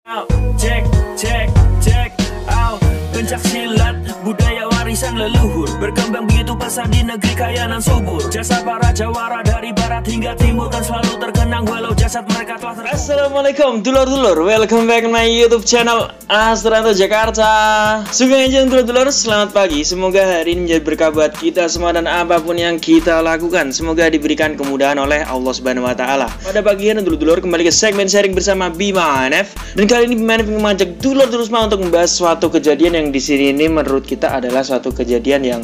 Cek, cek, cek, pencak silat, budaya warisan leluhur, berkembang begitu pesat di negeri kaya dan subur. Jasa para jawara dari barat hingga timur kan selalu terkenang walau jasad mereka telah Assalamualaikum dulur-dulur, welcome back to my YouTube channel Astranto Jakarta. Sugeng aja dulur-dulur, selamat pagi. Semoga hari ini menjadi berkah buat kita semua dan apapun yang kita lakukan, semoga diberikan kemudahan oleh Allah Subhanahu wa taala. Pada pagi ini dulur-dulur kembali ke segmen sharing bersama Bima ANF. Dan kali ini Bima ANF mengajak dulur-dulur semua untuk membahas suatu kejadian yang di sini ini menurut kita adalah suatu kejadian yang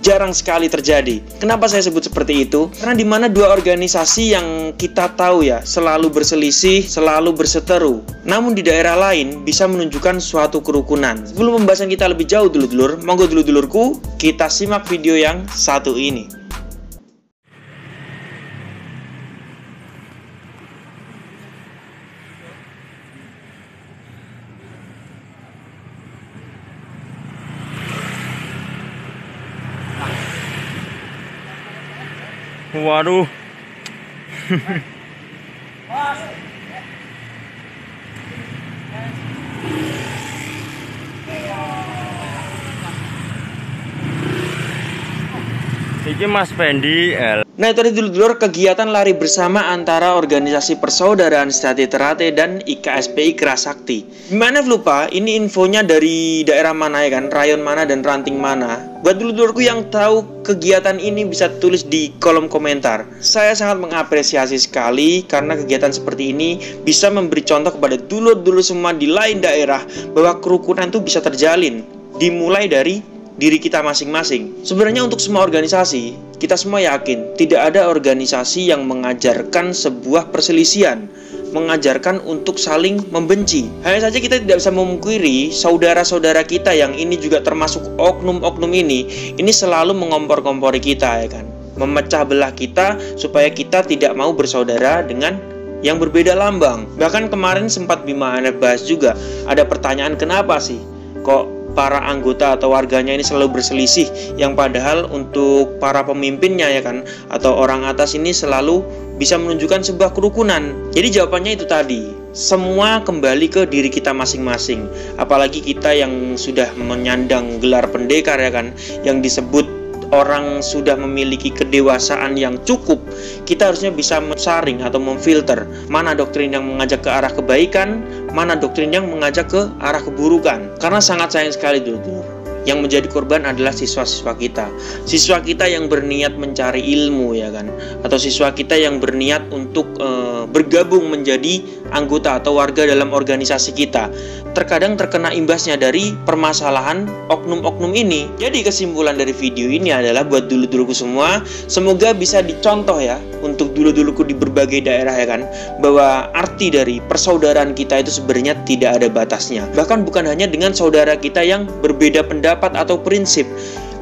jarang sekali terjadi. Kenapa saya sebut seperti itu? Karena di mana dua organisasi yang kita tahu ya selalu berselisih, selalu berseteru, namun di daerah lain bisa menunjukkan suatu kerukunan. Sebelum pembahasan kita lebih jauh dulur-dulur, monggo dulur-dulurku kita simak video yang satu ini. Waduh. Ini Mas Fendi. Nah itu tadi dulur-dulur kegiatan lari bersama antara organisasi Persaudaraan Sejati Ternate dan IKSPI Kerasakti. Gimana lupa ini infonya dari daerah mana ya kan, rayon mana dan ranting mana. Buat dulur-dulurku yang tahu kegiatan ini bisa tulis di kolom komentar. Saya sangat mengapresiasi sekali karena kegiatan seperti ini bisa memberi contoh kepada dulur-dulur semua di lain daerah bahwa kerukunan itu bisa terjalin. Dimulai dari diri kita masing-masing. Sebenarnya untuk semua organisasi, kita semua yakin tidak ada organisasi yang mengajarkan sebuah perselisihan, mengajarkan untuk saling membenci. Hanya saja kita tidak bisa memungkiri saudara-saudara kita yang ini juga termasuk oknum-oknum ini selalu mengompor-kompori kita ya kan, memecah belah kita supaya kita tidak mau bersaudara dengan yang berbeda lambang. Bahkan kemarin sempat Bima ANF bahas juga, ada pertanyaan kenapa sih kok para anggota atau warganya ini selalu berselisih, yang padahal untuk para pemimpinnya ya kan atau orang atas ini selalu bisa menunjukkan sebuah kerukunan. Jadi jawabannya itu tadi, semua kembali ke diri kita masing-masing. Apalagi kita yang sudah menyandang gelar pendekar ya kan, yang disebut orang sudah memiliki kedewasaan yang cukup, kita harusnya bisa mensaring atau memfilter mana doktrin yang mengajak ke arah kebaikan, mana doktrin yang mengajak ke arah keburukan. Karena sangat sayang sekali dulu yang menjadi korban adalah siswa-siswa kita. Siswa kita yang berniat mencari ilmu ya kan, atau siswa kita yang berniat untuk bergabung menjadi anggota atau warga dalam organisasi kita, terkadang terkena imbasnya dari permasalahan oknum-oknum ini. Jadi kesimpulan dari video ini adalah buat dulu-duluku semua, semoga bisa dicontoh ya untuk dulu-duluku di berbagai daerah ya kan, bahwa arti dari persaudaraan kita itu sebenarnya tidak ada batasnya. Bahkan bukan hanya dengan saudara kita yang berbeda pendapat atau prinsip,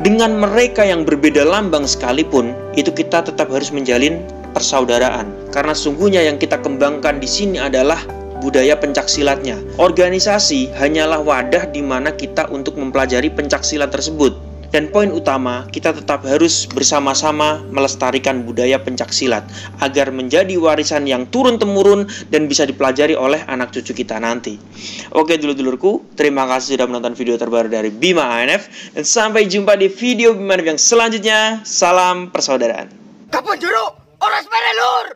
dengan mereka yang berbeda lambang sekalipun, itu kita tetap harus menjalin persaudaraan. Karena sungguhnya yang kita kembangkan di sini adalah budaya pencaksilatnya. Organisasi hanyalah wadah di mana kita untuk mempelajari pencaksilat tersebut. Dan poin utama, kita tetap harus bersama-sama melestarikan budaya pencaksilat agar menjadi warisan yang turun-temurun dan bisa dipelajari oleh anak cucu kita nanti. Oke dulur-dulurku, terima kasih sudah menonton video terbaru dari Bima ANF, dan sampai jumpa di video Bima ANF yang selanjutnya. Salam persaudaraan. Kapan jeruk? Oras mere lur.